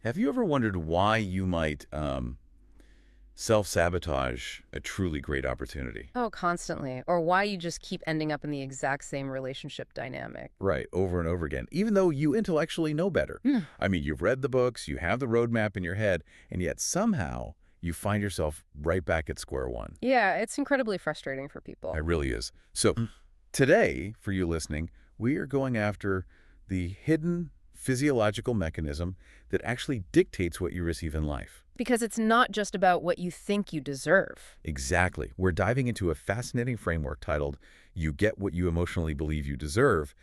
Have you ever wondered why you might self-sabotage a truly great opportunity? Oh, constantly. Or why you just keep ending up in the exact same relationship dynamic. Right, over and over again, even though you intellectually know better. Hmm. I mean, you've read the books, you have the roadmap in your head, and yet somehow you find yourself right back at square one. Yeah, it's incredibly frustrating for It people. really is. So today, for you listening, we are going after the hidden physiological mechanism that actually dictates what you receive in life. Because it's not just about what you think you deserve. Exactly. We're diving into a fascinating framework titled You Get What You Emotionally Believe You Deserve,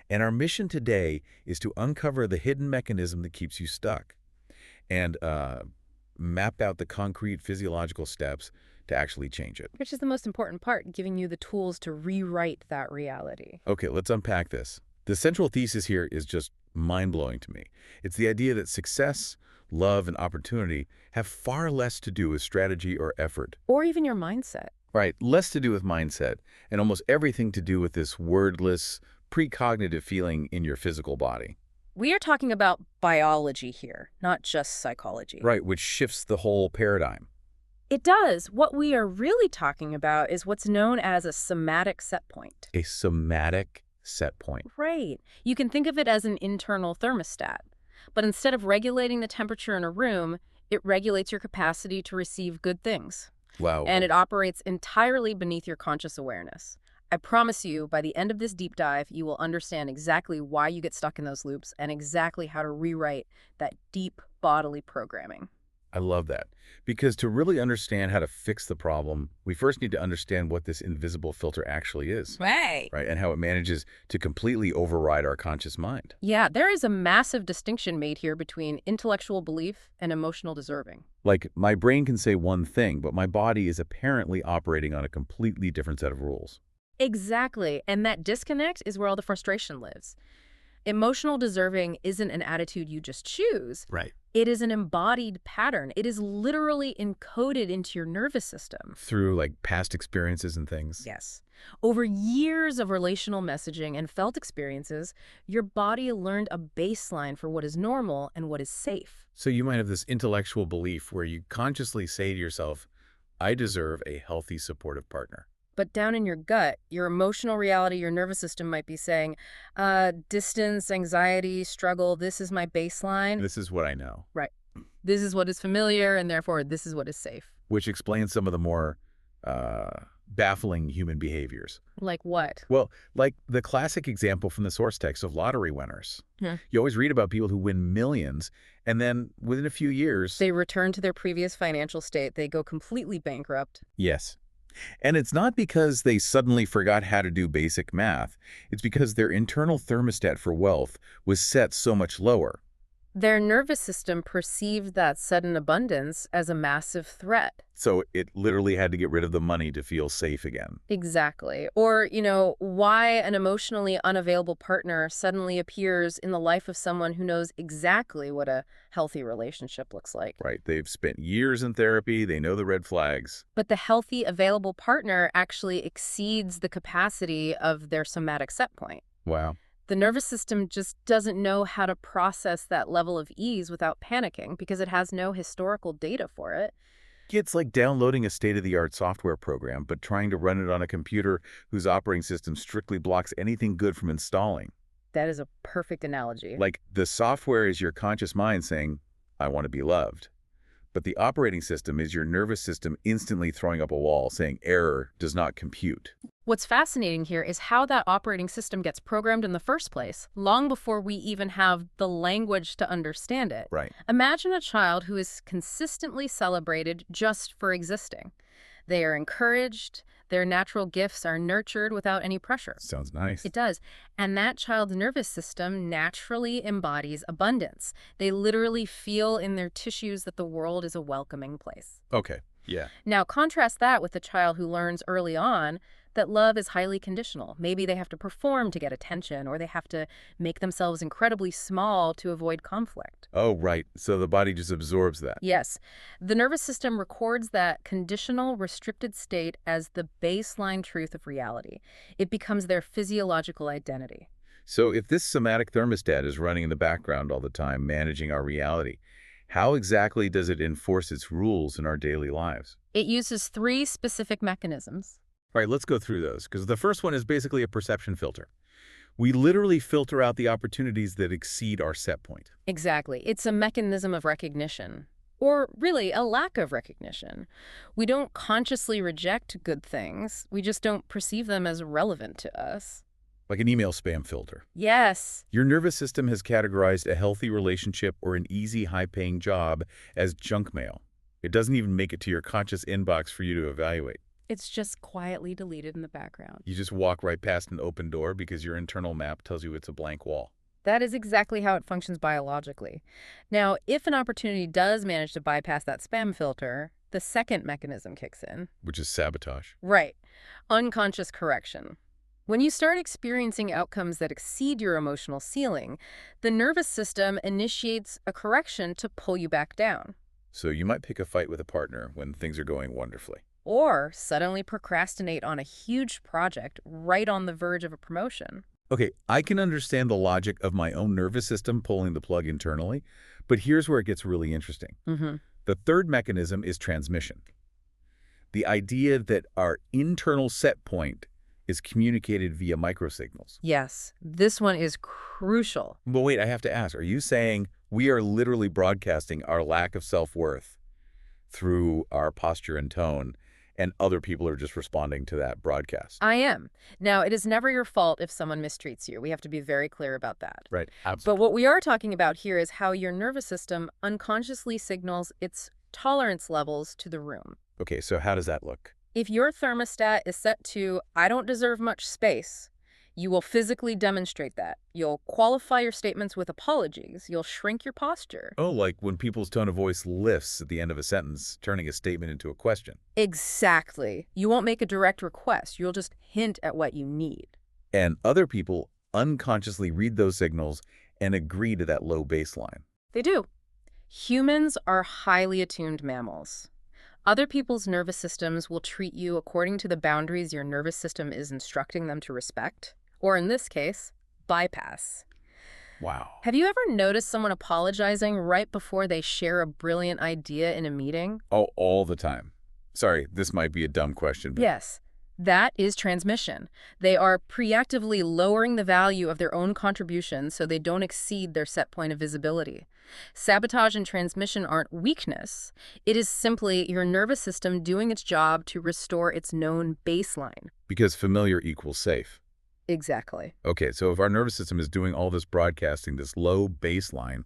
and our mission today is to uncover the hidden mechanism that keeps you stuck and map out the concrete physiological steps to actually change it. Which is the most important part, giving you the tools to rewrite that reality. Okay, let's unpack this. The central thesis here is just mind-blowing to me. It's the idea that success, love, and opportunity have far less to do with strategy or effort. Or even your mindset. Right, less to do with mindset and almost everything to do with this wordless, precognitive feeling in your physical body. We are talking about biology here, not just psychology. Right, which shifts the whole paradigm. It does. What we are really talking about is what's known as a somatic set point. A somatic set point. Right. You can think of it as an internal thermostat. But instead of regulating the temperature in a room, it regulates your capacity to receive good things. Wow. And it operates entirely beneath your conscious awareness. I promise you, by the end of this deep dive, you will understand exactly why you get stuck in those loops and exactly how to rewrite that deep bodily programming. I love that. Because to really understand how to fix the problem, we first need to understand what this invisible filter actually is. Right. Right, and how it manages to completely override our conscious mind. Yeah, there is a massive distinction made here between intellectual belief and emotional deserving. Like, my brain can say one thing, but my body is apparently operating on a completely different set of rules. Exactly. And that disconnect is where all the frustration lives. Emotional deserving isn't an attitude you just choose. Right. It is an embodied pattern. It is literally encoded into your nervous system. Through, like, past experiences and things. Yes. Over years of relational messaging and felt experiences, your body learned a baseline for what is normal and what is safe. So you might have this intellectual belief where you consciously say to yourself, I deserve a healthy, supportive partner. But down in your gut, your emotional reality, your nervous system might be saying, distance, anxiety, struggle, this is my baseline. This is what I know. Right. This is what is familiar, and therefore this is what is safe. Which explains some of the more baffling human behaviors. Like what? Well, like the classic example from the source text of lottery winners. Hmm. You always read about people who win millions, and then within a few years... They return to their previous financial state. They go completely bankrupt. Yes. And it's not because they suddenly forgot how to do basic math. It's because their internal thermostat for wealth was set so much lower. Their nervous system perceived that sudden abundance as a massive threat. So it literally had to get rid of the money to feel safe again. Exactly. Or, why an emotionally unavailable partner suddenly appears in the life of someone who knows exactly what a healthy relationship looks like. Right. They've spent years in therapy. They know the red flags. But the healthy, available partner actually exceeds the capacity of their somatic set point. Wow. The nervous system just doesn't know how to process that level of ease without panicking because it has no historical data for it. It's like downloading a state-of-the-art software program, but trying to run it on a computer whose operating system strictly blocks anything good from installing. That is a perfect analogy. Like, the software is your conscious mind saying, I want to be loved. But the operating system is your nervous system instantly throwing up a wall saying error does not compute. What's fascinating here is how that operating system gets programmed in the first place, long before we even have the language to understand it. Right. Imagine a child who is consistently celebrated just for existing. They are encouraged, their natural gifts are nurtured without any pressure. Sounds nice. It does. And that child's nervous system naturally embodies abundance. They literally feel in their tissues that the world is a welcoming place. Okay. Yeah. Now, contrast that with a child who learns early on that love is highly conditional. Maybe they have to perform to get attention, or they have to make themselves incredibly small to avoid conflict. Oh, right. So the body just absorbs that. Yes, the nervous system records that conditional, restricted state as the baseline truth of reality. It becomes their physiological identity. So if this somatic thermostat is running in the background all the time, managing our reality, How exactly does it enforce its rules in our daily lives? It uses three specific mechanisms. All right, let's go through those, because the first one is basically a perception filter. We literally filter out the opportunities that exceed our set point. Exactly. It's a mechanism of recognition. Or really, a lack of recognition. We don't consciously reject good things. We just don't perceive them as relevant to us. Like an email spam filter. Yes. Your nervous system has categorized a healthy relationship or an easy, high-paying job as junk mail. It doesn't even make it to your conscious inbox for you to evaluate. It's just quietly deleted in the background. You just walk right past an open door because your internal map tells you it's a blank wall. That is exactly how it functions biologically. Now, if an opportunity does manage to bypass that spam filter, the second mechanism kicks in. Which is sabotage. Right. Unconscious correction. When you start experiencing outcomes that exceed your emotional ceiling, the nervous system initiates a correction to pull you back down. So you might pick a fight with a partner when things are going wonderfully. Or suddenly procrastinate on a huge project right on the verge of a promotion. Okay, I can understand the logic of my own nervous system pulling the plug internally, but here's where it gets really interesting. The third mechanism is transmission. The idea that our internal set point is communicated via microsignals. Yes, this one is crucial. But wait, I have to ask, are you saying we are literally broadcasting our lack of self-worth through our posture and tone, and other people are just responding to that broadcast? I am. Now, it is never your fault if someone mistreats you. We have to be very clear about that. Right, But absolutely. what we are talking about here is how your nervous system unconsciously signals its tolerance levels to the room. Okay, so how does that look? If your thermostat is set to, I don't deserve much space, you will physically demonstrate that. You'll qualify your statements with apologies. You'll shrink your posture. Oh, like when people's tone of voice lifts at the end of a sentence, turning a statement into a question. Exactly. You won't make a direct request. You'll just hint at what you need. And other people unconsciously read those signals and agree to that low baseline. They do. Humans are highly attuned mammals. Other people's nervous systems will treat you according to the boundaries your nervous system is instructing them to respect, or in this case, bypass. Wow. Have you ever noticed someone apologizing right before they share a brilliant idea in a meeting? Oh, all the time. Sorry, this might be a dumb question, but Yes, that is transmission. They are preactively lowering the value of their own contribution so they don't exceed their set point of visibility. Sabotage and transmission aren't weakness. It is simply your nervous system doing its job to restore its known baseline. because familiar equals safe. Exactly. Okay, so if our nervous system is doing all this broadcasting, this low baseline,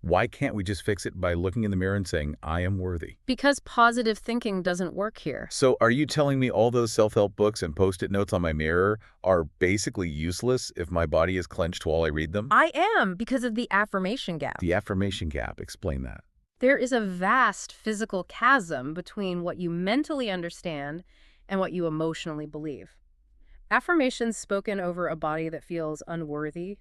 why can't we just fix it by looking in the mirror and saying, I am worthy? Because positive thinking doesn't work here. So are you telling me all those self-help books and Post-it notes on my mirror are basically useless if my body is clenched while I read them? I am, because of the affirmation gap. The affirmation gap, explain that. There is a vast physical chasm between what you mentally understand and what you emotionally believe. Affirmations spoken over a body that feels unworthy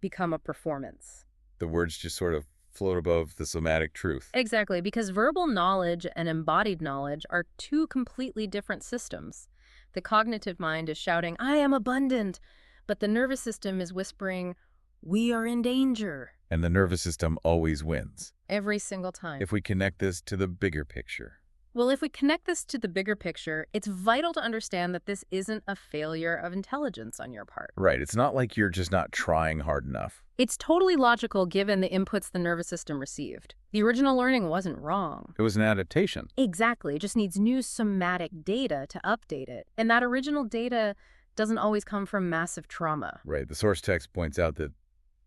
become a performance. The words just sort of float above the somatic truth. Exactly, because verbal knowledge and embodied knowledge are two completely different systems. The cognitive mind is shouting, I am abundant, but the nervous system is whispering, we are in danger. And the nervous system always wins. Every single time. If we connect this to the bigger picture. Well, if we connect this to the bigger picture, it's vital to understand that this isn't a failure of intelligence on your part. Right, it's not like you're just not trying hard enough. It's totally logical given the inputs the nervous system received. The original learning wasn't wrong. It was an adaptation. Exactly. It just needs new somatic data to update it. And that original data doesn't always come from massive trauma. Right, the source text points out that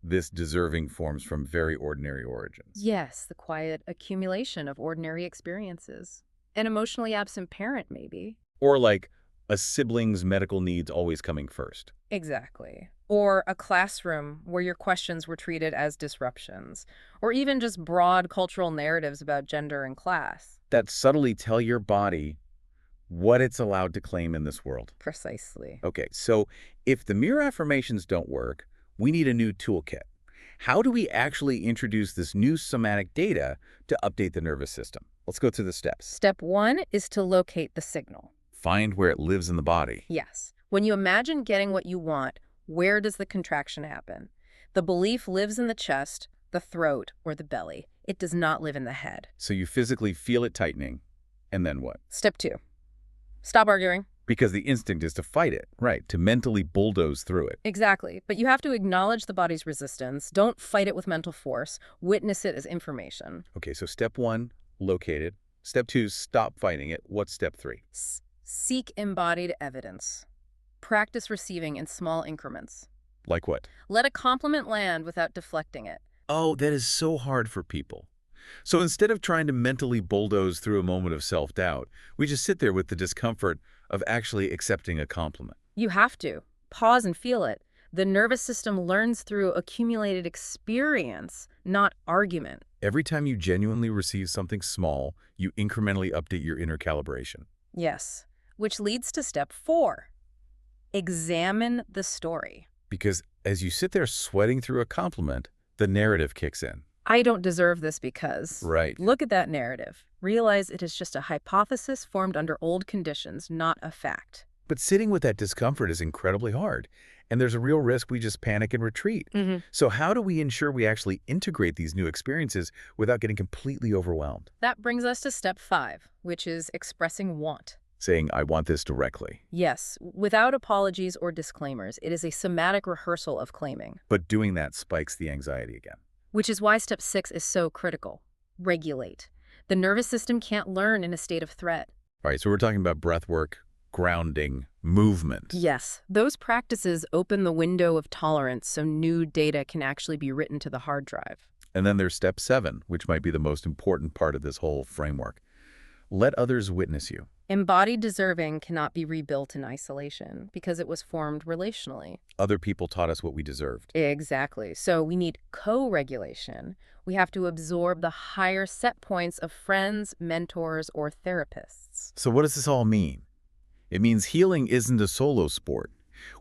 this deserving forms from very ordinary origins. Yes, the quiet accumulation of ordinary experiences. An emotionally absent parent, maybe. Or like a sibling's medical needs always coming first. Exactly. Or a classroom where your questions were treated as disruptions. Or even just broad cultural narratives about gender and class. That subtly tell your body what it's allowed to claim in this world. Precisely. Okay, so if the mirror affirmations don't work, we need a new toolkit. How do we actually introduce this new somatic data to update the nervous system? Let's go through the steps. Step 1 is to locate the signal. Find where it lives in the body. Yes. When you imagine getting what you want, where does the contraction happen? The belief lives in the chest, the throat, or the belly. It does not live in the head. So you physically feel it tightening, and then what? Step 2. Stop arguing. Because the instinct is to fight it, right, to mentally bulldoze through it. Exactly. But you have to acknowledge the body's resistance. Don't fight it with mental force. Witness it as information. Okay, so step 1, locate it. Step 2, stop fighting it. What's step 3? Seek embodied evidence. Practice receiving in small increments. Like what? Let a compliment land without deflecting it. Oh, that is so hard for people. So instead of trying to mentally bulldoze through a moment of self-doubt, we just sit there with the discomfort of actually accepting a compliment. You have to. Pause and feel it. The nervous system learns through accumulated experience, not argument. Every time you genuinely receive something small, you incrementally update your inner calibration. Yes. Which leads to step 4. Examine the story. Because as you sit there sweating through a compliment, the narrative kicks in. I don't deserve this because... Right. Look at that narrative. Realize it is just a hypothesis formed under old conditions, not a fact. But sitting with that discomfort is incredibly hard, and there's a real risk we just panic and retreat. So how do we ensure we actually integrate these new experiences without getting completely overwhelmed? That brings us to step 5, which is expressing want. Saying, I want this directly. Yes, without apologies or disclaimers. It is a somatic rehearsal of claiming. But doing that spikes the anxiety again. Which is why step 6 is so critical. Regulate. The nervous system can't learn in a state of threat. All right, so we're talking about breath work, grounding, movement. Yes, those practices open the window of tolerance so new data can actually be written to the hard drive. And then there's step 7, which might be the most important part of this whole framework. Let others witness you. Embodied deserving cannot be rebuilt in isolation because it was formed relationally. Other people taught us what we deserved. Exactly. So we need co-regulation. We have to absorb the higher set points of friends, mentors, or therapists. So what does this all mean? It means healing isn't a solo sport.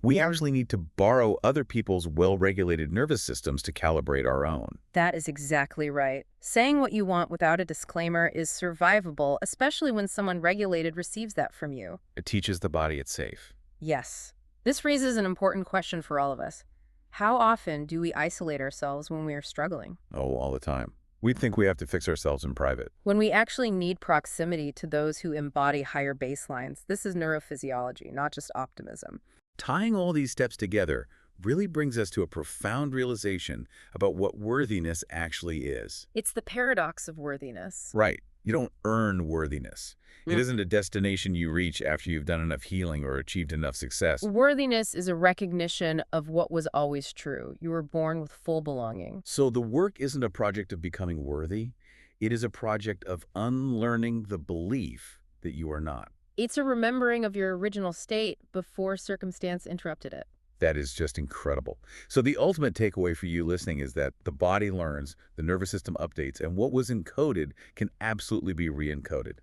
We actually need to borrow other people's well-regulated nervous systems to calibrate our own. That is exactly right. Saying what you want without a disclaimer is survivable, especially when someone regulated receives that from you. It teaches the body it's safe. Yes. This raises an important question for all of us. How often do we isolate ourselves when we are struggling? Oh, all the time. We think we have to fix ourselves in private. When we actually need proximity to those who embody higher baselines, this is neurophysiology, not just optimism. Tying all these steps together really brings us to a profound realization about what worthiness actually is. It's the paradox of worthiness. Right. You don't earn worthiness. It isn't a destination you reach after you've done enough healing or achieved enough success. Worthiness is a recognition of what was always true. You were born with full belonging. So the work isn't a project of becoming worthy. It is a project of unlearning the belief that you are not. It's a remembering of your original state before circumstance interrupted it. That is just incredible. So the ultimate takeaway for you listening is that the body learns, the nervous system updates, and what was encoded can absolutely be re-encoded.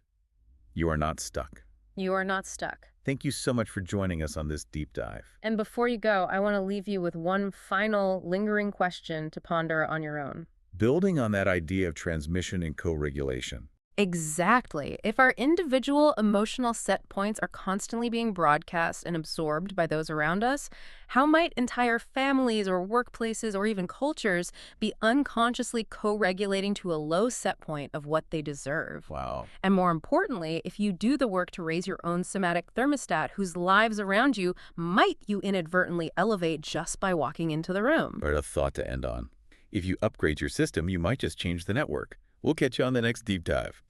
You are not stuck. You are not stuck. Thank you so much for joining us on this deep dive. And before you go, I want to leave you with one final lingering question to ponder on your own. Building on that idea of transmission and co-regulation. Exactly. If our individual emotional set points are constantly being broadcast and absorbed by those around us, how might entire families or workplaces or even cultures be unconsciously co-regulating to a low set point of what they deserve? Wow. And more importantly, if you do the work to raise your own somatic thermostat, whose lives around you might you inadvertently elevate just by walking into the room? What a thought to end on. If you upgrade your system, you might just change the network. We'll catch you on the next deep dive.